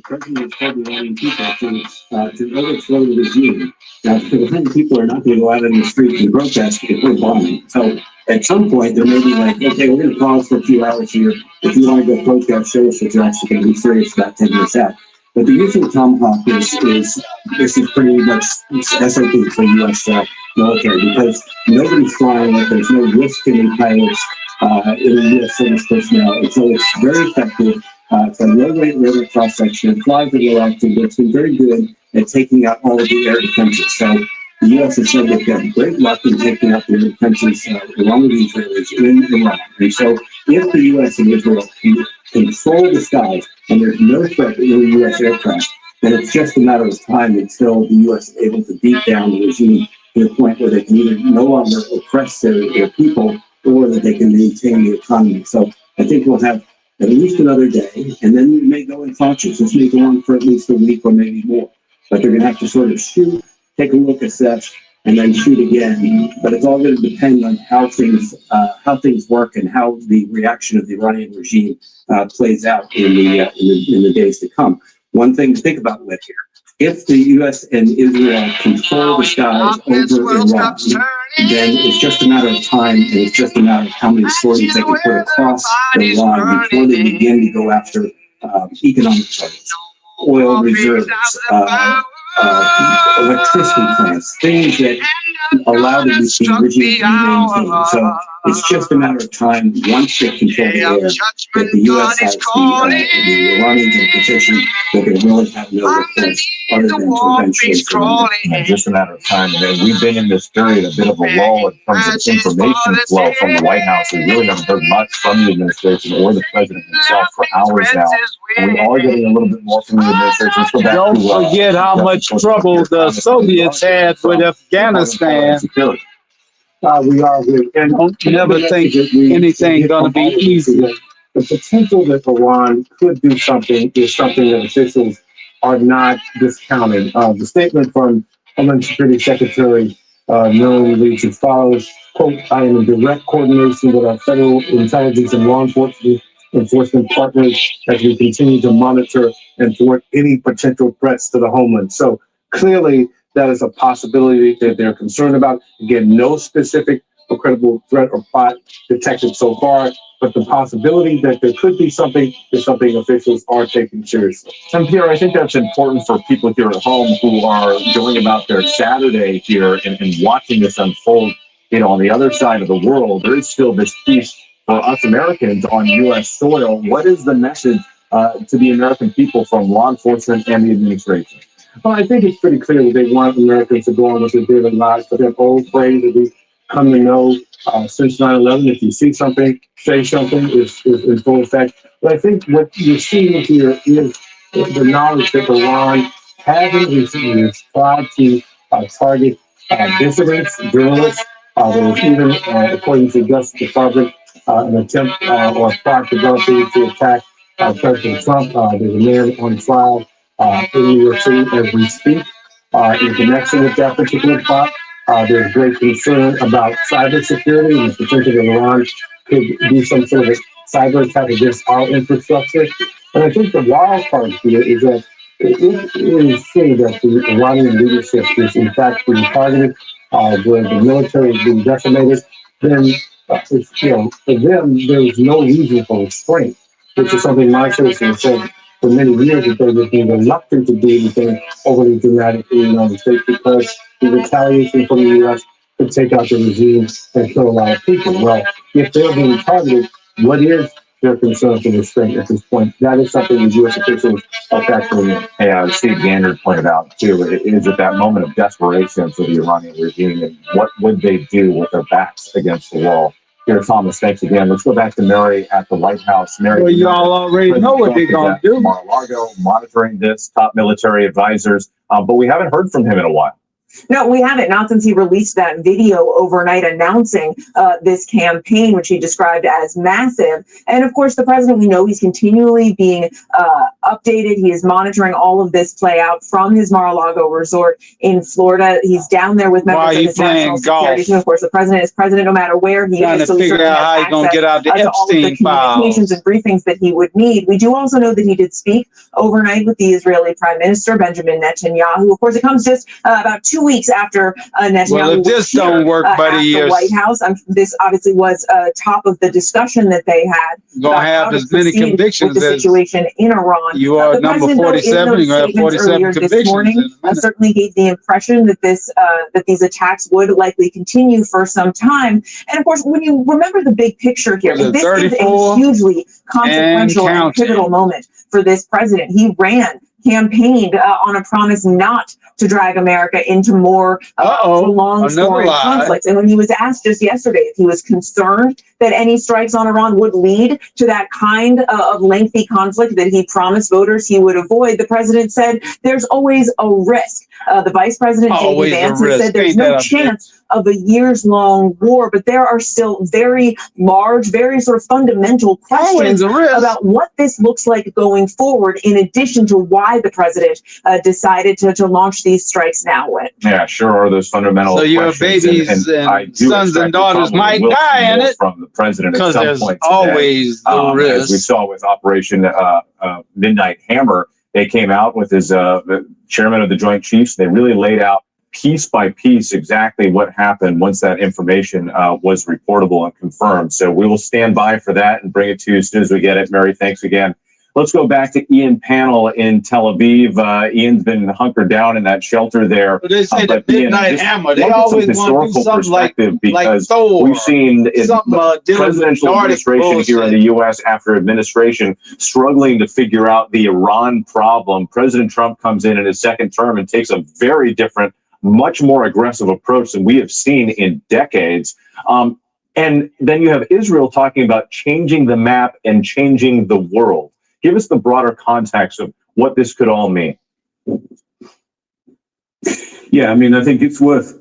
president has told the Iranian people to overthrow the regime. Now, the Iranian people are not going to go out in the streets and protest if we're bombing. So at some point, there may be like, okay, we're going to pause for a few hours here. If you want to go protest, show us that you're actually going to be serious about taking this out. But the use of the Tomahawk is pretty much SOP for U.S. Military because nobody's flying it. There's no risk to any pilots in the U.S. service personnel. And so it's very effective. It's a low-rate radar cross-section. It flies at low altitude. It's been very good at taking out all of the air defenses. So the U.S. has said they've got great luck in taking out the air defenses along with the Israelis in Iran. And so if the U.S. and Israel can control the skies and there's no threat to any U.S. aircraft, then it's just a matter of time until the U.S. is able to beat down the regime to the point where they can either no longer oppress their people or that they can maintain the economy. So I think we'll have at least another day, and then we may go in touches. This may go on for at least a week or maybe more. But they're going to have to sort of shoot, take a look, assess, and then shoot again. But it's all going to depend on how things work and how the reaction of the Iranian regime plays out in the days to come. One thing to think about with here: if the U.S. and Israel control the skies over Iran, then it's just a matter of time, and it's just a matter of how many sorties they can put across the line before they begin to go after economic targets, oil reserves, electricity plants, things that allow the regime to be maintained. So it's just a matter of time, once they control the air, that the U.S. has the Iranians in position that they really have no recourse other than to eventually surrender. Just a matter of time. And we've been in this period a bit of a lull in terms of information flow from the White House. We really haven't heard much from the administration or the president himself for hours now. And we are getting a little bit more from the administration. Let's go back Don't to, forget how much trouble the Soviets had with Afghanistan. We are with, and Don't never think anything going to be easy. The potential that Iran could do something is something that officials are not discounting. The statement from Homeland Security Secretary Noam reads as follows, quote, "I am in direct coordination with our federal intelligence and law enforcement partners as we continue to monitor and thwart any potential threats to the homeland." So clearly, that is a possibility that they're concerned about. Again, no specific or credible threat or plot detected so far, but the possibility that there could be something is something officials are taking seriously. And Pierre, I think that's important for people here at home who are going about their Saturday here and watching this unfold. You know, on the other side of the world, there is still this piece for us Americans on U.S. soil. What is the message to the American people from law enforcement and the administration? Well, I think it's pretty clear that they want Americans to go on with their daily lives, but that old phrase that we come to know since 9/11, if you see something, say something, is in full effect. But I think what you're seeing here is the knowledge that Iran has in recent years tried to target dissidents, journalists. There was even, according to Justice Department, an attempt or a plot developed to attack President Trump. There's a man on trial in New York City as we speak. In connection with that particular plot, there's great concern about cybersecurity and the potential that Iran could do some sort of cyber attack against our infrastructure. And I think the wild part here is that if it is true that the Iranian leadership is in fact being targeted, where the military is being decimated, then it's, you know, for them there is no reason for restraint, which is something my citizens said for many years that they would be reluctant to do anything overly dramatic in the United States because the retaliation from the U.S. could take out the regime and kill a lot of people. Well, if they're being targeted, what is their concern for restraint at this point? That is something the U.S. officials are factoring in. Hey, Steve Gander pointed out, too, it is at that moment of desperation for the Iranian regime, and what would they do with their backs against the wall? Here, Thomas, thanks again. Let's go back to Mary at the White House. Mary, well, y'all already know what they're going to do. Mar-a-Lago monitoring this, top military advisors, but we haven't heard from him in a while. No, we haven't, not since he released that video overnight announcing this campaign, which he described as massive. And of course, the president, we know he's continually being updated. He is monitoring all of this play out from his Mar-a-Lago resort in Florida. He's down there with members of his national security team. Of course, the president is president no matter where he is. So figure out how he's going to get out the Epstein files. Communications and briefings that he would need. We do also know that he did speak overnight with the Israeli Prime Minister, Benjamin Netanyahu. Of course, it comes just about 2 weeks after Netanyahu well, if this don't work, buddy, the White House. This obviously was top of the discussion that they had. Going to have as many convictions with the situation in Iran. You are number 47. You're going to have 47 convictions. This morning, certainly gave the impression that that these attacks would likely continue for some time. And of course, when you remember the big picture here, this is a hugely consequential and pivotal moment for this president. He campaigned on a promise not to drag America into more prolonged storied conflicts. And when he was asked just yesterday if he was concerned that any strikes on Iran would lead to that kind of lengthy conflict that he promised voters he would avoid, the president said there's always a risk. The vice president, J.D. Vance, has said there's no chance of a years-long war, but there are still very large, very sort of fundamental questions about what this looks like going forward, in addition to why why the president decided to launch these strikes now. Yeah, sure are those fundamental So your questions. babies I and do sons expect and daughters we might will see die in more it, from the president at because some there's point today. always the As we risk. saw with Operation Midnight Hammer, they came out with his the chairman of the Joint Chiefs. They really laid out piece by piece exactly what happened once that information was reportable and confirmed. So we will stand by for that and bring it to you as soon as we get it. Mary, thanks again. Let's go back to Ian Panel in Tel Aviv. Ian's been hunkered down in that shelter there. But they say the Midnight Hammer. They always want to do something like Thor. We've seen the presidential administration here in the U.S. after administration struggling to figure out the Iran problem. President Trump comes in his second term and takes a very different, much more aggressive approach than we have seen in decades. And then you have Israel talking about changing the map and changing the world. Give us the broader context of what this could all mean. Yeah, I mean, I think it's worth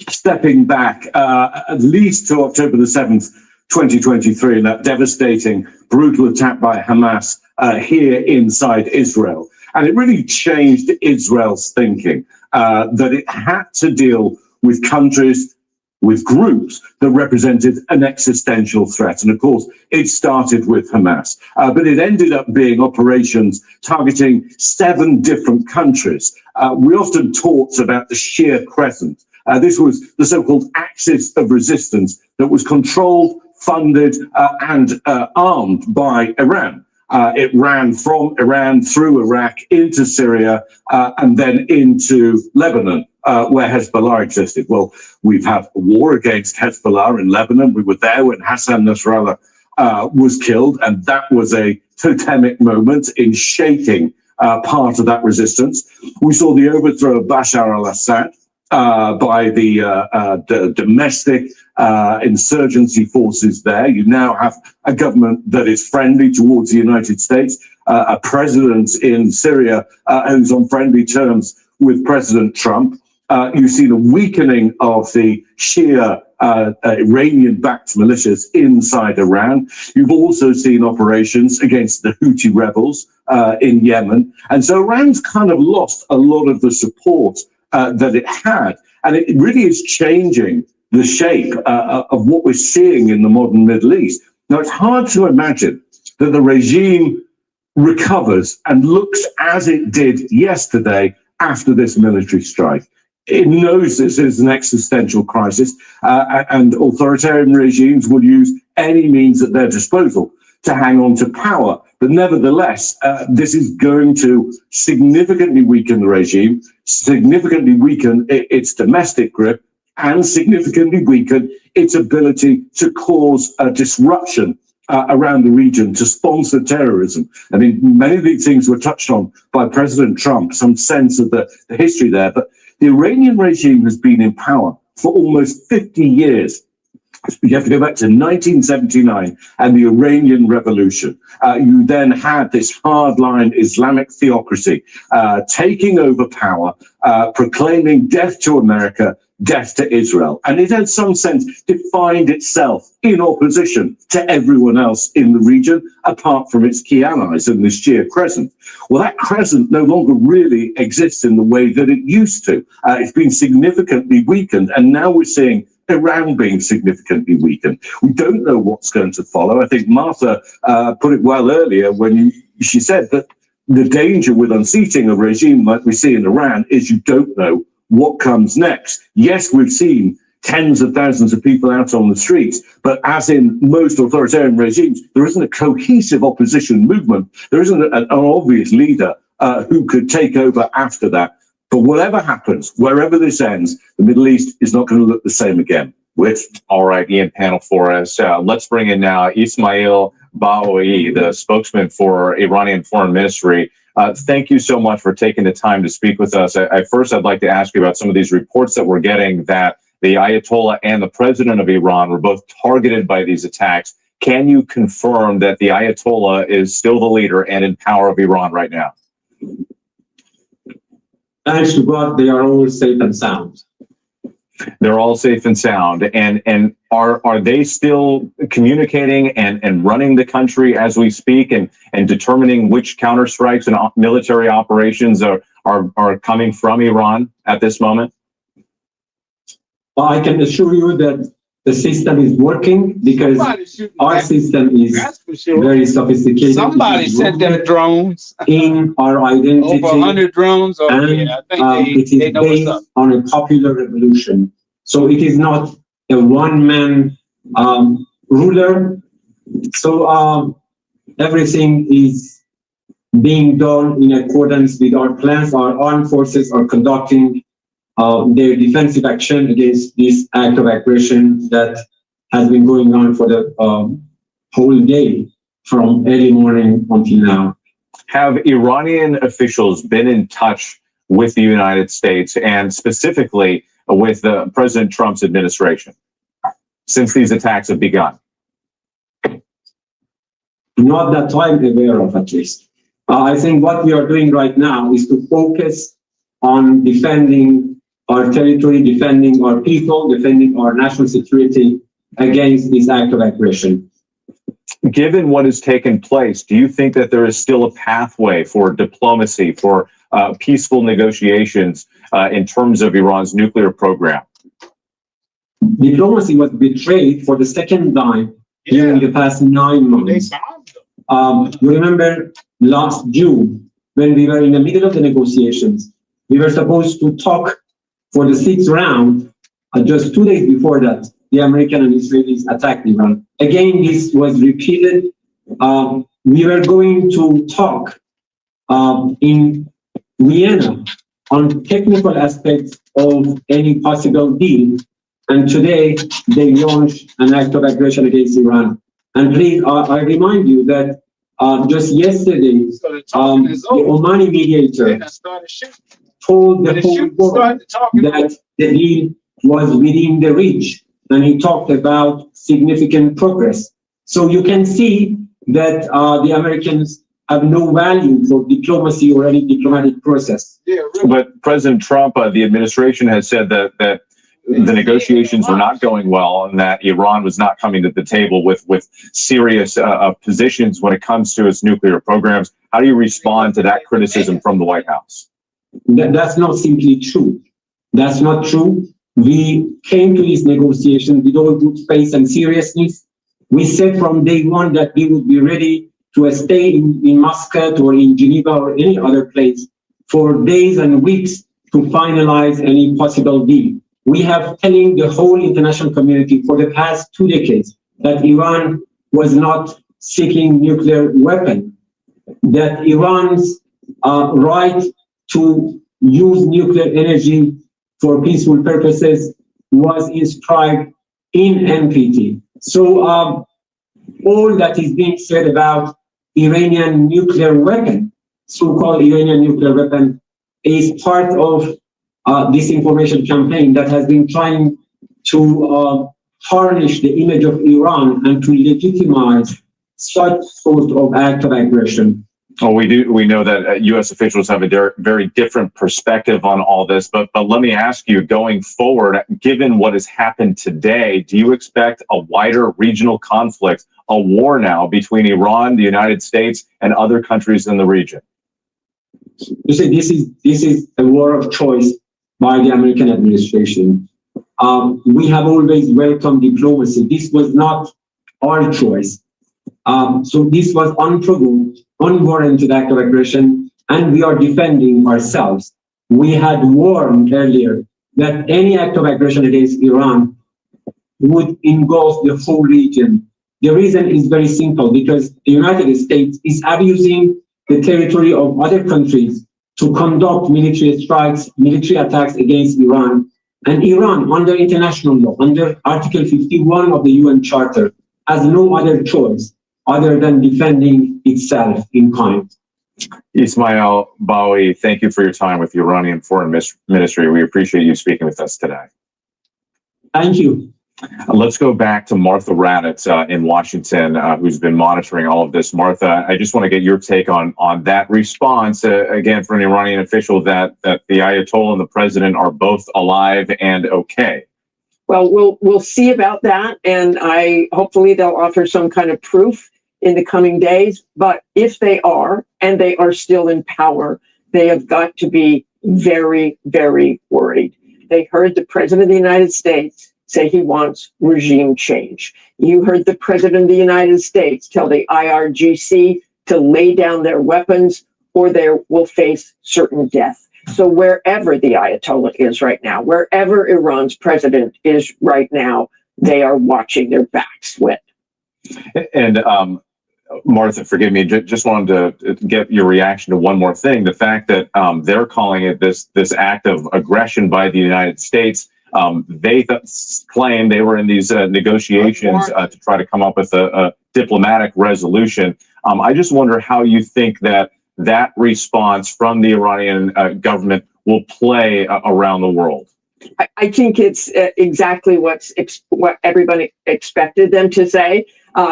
stepping back at least to October the 7th, 2023, and that devastating, brutal attack by Hamas here inside Israel. And it really changed Israel's thinking that it had to deal with countries, with groups that represented an existential threat. And of course, it started with Hamas, but it ended up being operations targeting 7 different countries. We often talked about the sheer crescent. This was the so-called axis of resistance that was controlled, funded, and armed by Iran. It ran from Iran through Iraq into Syria and then into Lebanon, where Hezbollah existed. Well, we've had a war against Hezbollah in Lebanon. We were there when Hassan Nasrallah was killed, and that was a totemic moment in shaking part of that resistance. We saw the overthrow of Bashar al-Assad by the domestic insurgency forces there. You now have a government that is friendly towards the United States, a president in Syria who's on friendly terms with President Trump. You've seen a weakening of the Shia Iranian-backed militias inside Iran. You've also seen operations against the Houthi rebels in Yemen. And so Iran's kind of lost a lot of the support that it had. And it really is changing the shape of what we're seeing in the modern Middle East. Now, it's hard to imagine that the regime recovers and looks as it did yesterday after this military strike. It knows this is an existential crisis, and authoritarian regimes will use any means at their disposal to hang on to power. But nevertheless, this is going to significantly weaken the regime, significantly weaken its domestic grip, and significantly weaken its ability to cause a disruption around the region, to sponsor terrorism. I mean, many of these things were touched on by President Trump, some sense of the history there, but the Iranian regime has been in power for almost 50 years. You have to go back to 1979 and the Iranian Revolution. You then had this hardline Islamic theocracy taking over power, proclaiming death to America, death to Israel. And it had some sense defined itself in opposition to everyone else in the region, apart from its key allies in this Shia crescent. Well, that crescent no longer really exists in the way that it used to. It's been significantly weakened, and now we're seeing Iran being significantly weakened. We don't know what's going to follow. I think Martha put it well earlier when she said that the danger with unseating a regime like we see in Iran is you don't know what comes next. Yes, we've seen tens of thousands of people out on the streets, but as in most authoritarian regimes, there isn't a cohesive opposition movement. There isn't an obvious leader who could take over after that. But whatever happens, wherever this ends, the Middle East is not going to look the same again. All right, Ian Panel for us. Let's bring in now Ismail Baoui, the spokesman for Iranian Foreign Ministry. Thank you so much for taking the time to speak with us. First, I'd like to ask you about some of these reports that we're getting that the Ayatollah and the president of Iran were both targeted by these attacks. Can you confirm that the Ayatollah is still the leader and in power of Iran right now? Thanks to God, they are all safe and sound. They're all safe and sound. And are they still communicating and running the country as we speak and determining which counterstrikes and military operations are coming from Iran at this moment? I can assure you that the system is working because our system is very sophisticated. Somebody sent them drones. In our identity. Over 100 drones. And it is based on a popular revolution. So it is not a one-man ruler. So everything is being done in accordance with our plans. Our armed forces are conducting their defensive action against this act of aggression that has been going on for the whole day from early morning until now. Have Iranian officials been in touch with the United States and specifically with President Trump's administration since these attacks have begun? Not that I'm aware of, at least. I think what we are doing right now is to focus on defending our territory, defending our people, defending our national security against this act of aggression. Given what has taken place, do you think that there is still a pathway for diplomacy, for peaceful negotiations in terms of Iran's nuclear program? Diplomacy was betrayed for the second time during the past 9 months. You remember last June, when we were in the middle of the negotiations, we were supposed to talk for the 6th round. Just 2 days before that, the American and Israelis attacked Iran. Again, this was repeated. We were going to talk in Vienna on technical aspects of any possible deal. And today, they launched an act of aggression against Iran. And please, I remind you that just yesterday, the Omani mediator told the whole world that the deal was within the reach, and he talked about significant progress. So you can see that the Americans have no value for diplomacy or any diplomatic process. But President Trump, the administration has said that the negotiations were not going well and that Iran was not coming to the table with serious positions when it comes to its nuclear programs. How do you respond to that criticism from the White House? That's not simply true. That's not true. We came to these negotiations with all good faith and seriousness. We said from day one that we would be ready to stay in Muscat or in Geneva or any other place for days and weeks to finalize any possible deal. We have telling the whole international community for the past 2 decades that Iran was not seeking nuclear weapon, that Iran's right to use nuclear energy for peaceful purposes was inscribed in NPT. So all that is being said about Iranian nuclear weapon, so-called Iranian nuclear weapon, is part of disinformation campaign that has been trying to tarnish the image of Iran and to legitimize such sort of act of aggression. Well, we know that U.S. officials have a very different perspective on all this, but let me ask you, going forward, given what has happened today, do you expect a wider regional conflict, a war now between Iran, the United States, and other countries in the region? You see, this is a war of choice by the American administration. We have always welcomed diplomacy. This was not our choice. So this was unprovoked, unwarranted act of aggression, and we are defending ourselves. We had warned earlier that any act of aggression against Iran would engulf the whole region. The reason is very simple, because the United States is abusing the territory of other countries to conduct military strikes, military attacks against Iran. And Iran, under international law, under Article 51 of the UN Charter, has no other choice other than defending itself in kind. Ismail Bawi, thank you for your time with the Iranian Foreign Ministry. We appreciate you speaking with us today. Thank you. Let's go back to Martha Raddatz in Washington, who's been monitoring all of this. Martha, I just want to get your take on that response, again, for an Iranian official that the Ayatollah and the president are both alive and okay. Well, we'll see about that, and hopefully they'll offer some kind of proof in the coming days. But if they are, and they are still in power, they have got to be very, very worried. They heard the president of the United States say he wants regime change. You heard the president of the United States tell the IRGC to lay down their weapons or they will face certain death. So wherever the Ayatollah is right now, wherever Iran's president is right now, they are watching their backs wet. And Martha, forgive me, just wanted to get your reaction to one more thing. The fact that they're calling it this act of aggression by the United States. They claim they were in these negotiations to try to come up with a diplomatic resolution. I just wonder how you think that response from the Iranian government will play around the world. I think it's exactly what everybody expected them to say.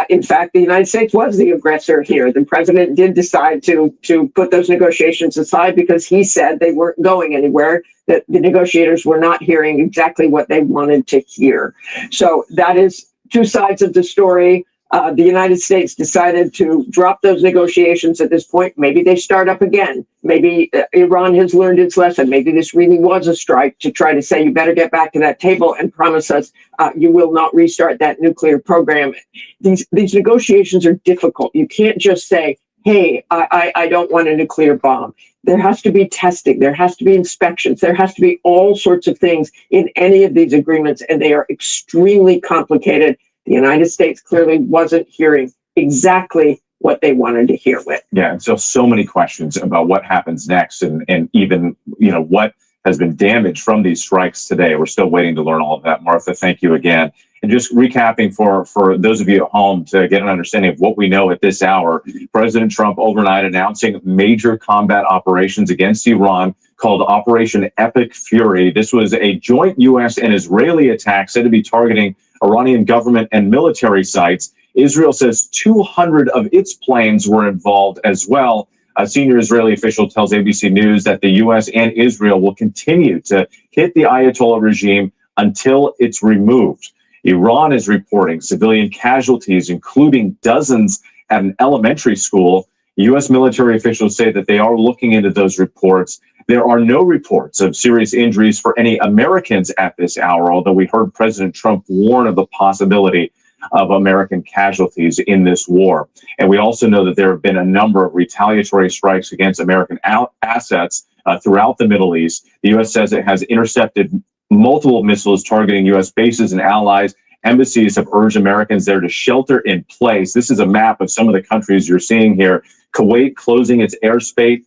In fact, the United States was the aggressor here. The president did decide to put those negotiations aside because he said they weren't going anywhere, that the negotiators were not hearing exactly what they wanted to hear. So that is two sides of the story. The United States decided to drop those negotiations at this point. Maybe they start up again. Maybe Iran has learned its lesson. Maybe this really was a strike to try to say, you better get back to that table and promise us you will not restart that nuclear program. These negotiations are difficult. You can't just say, hey, I don't want a nuclear bomb. There has to be testing. There has to be inspections. There has to be all sorts of things in any of these agreements, and they are extremely complicated. The United States clearly wasn't hearing exactly what they wanted to hear with. Yeah, and so many questions about what happens next, and even what has been damaged from these strikes today. We're still waiting to learn all of that. Martha, thank you again. And just recapping for those of you at home to get an understanding of what we know at this hour, President Trump overnight announcing major combat operations against Iran called Operation Epic Fury. This was a joint U.S. and Israeli attack said to be targeting Iranian government and military sites. Israel says 200 of its planes were involved as well. A senior Israeli official tells ABC News that the U.S. and Israel will continue to hit the Ayatollah regime until it's removed. Iran is reporting civilian casualties, including dozens at an elementary school. U.S. military officials say that they are looking into those reports. There are no reports of serious injuries for any Americans at this hour, although we heard President Trump warn of the possibility of American casualties in this war. And we also know that there have been a number of retaliatory strikes against American assets throughout the Middle East. The U.S. says it has intercepted multiple missiles targeting U.S. bases and allies. Embassies have urged Americans there to shelter in place. This is a map of some of the countries you're seeing here. Kuwait closing its airspace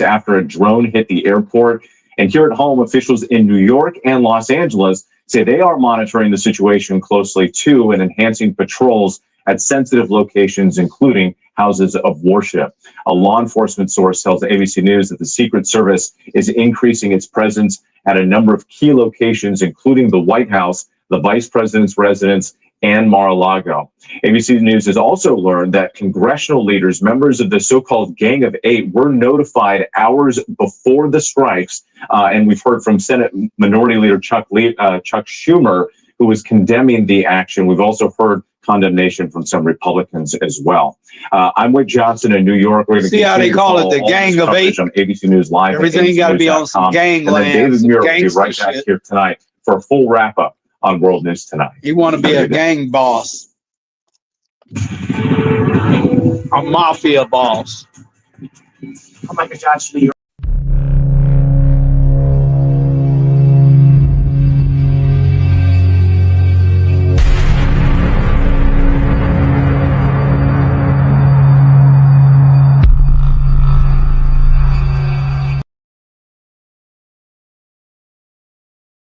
after a drone hit the airport. And here at home, officials in New York and Los Angeles say they are monitoring the situation closely too and enhancing patrols at sensitive locations, including houses of worship. A law enforcement source tells ABC News that the Secret Service is increasing its presence at a number of key locations, including the White House, the Vice President's residence, and Mar-a-Lago. ABC News has also learned that congressional leaders, members of the so-called Gang of Eight, were notified hours before the strikes. And we've heard from Senate Minority Leader Chuck Schumer, who was condemning the action. We've also heard condemnation from some Republicans as well. I'm Wick Johnson in New York. We're going to see how they call it, the Gang of Eight on ABC News Live. Everything got to be on some gangland. David Muir will be right back here tonight for a full wrap-up on World News Tonight. You want to be a gang boss, a mafia boss. I'm Michael Johnson, New York.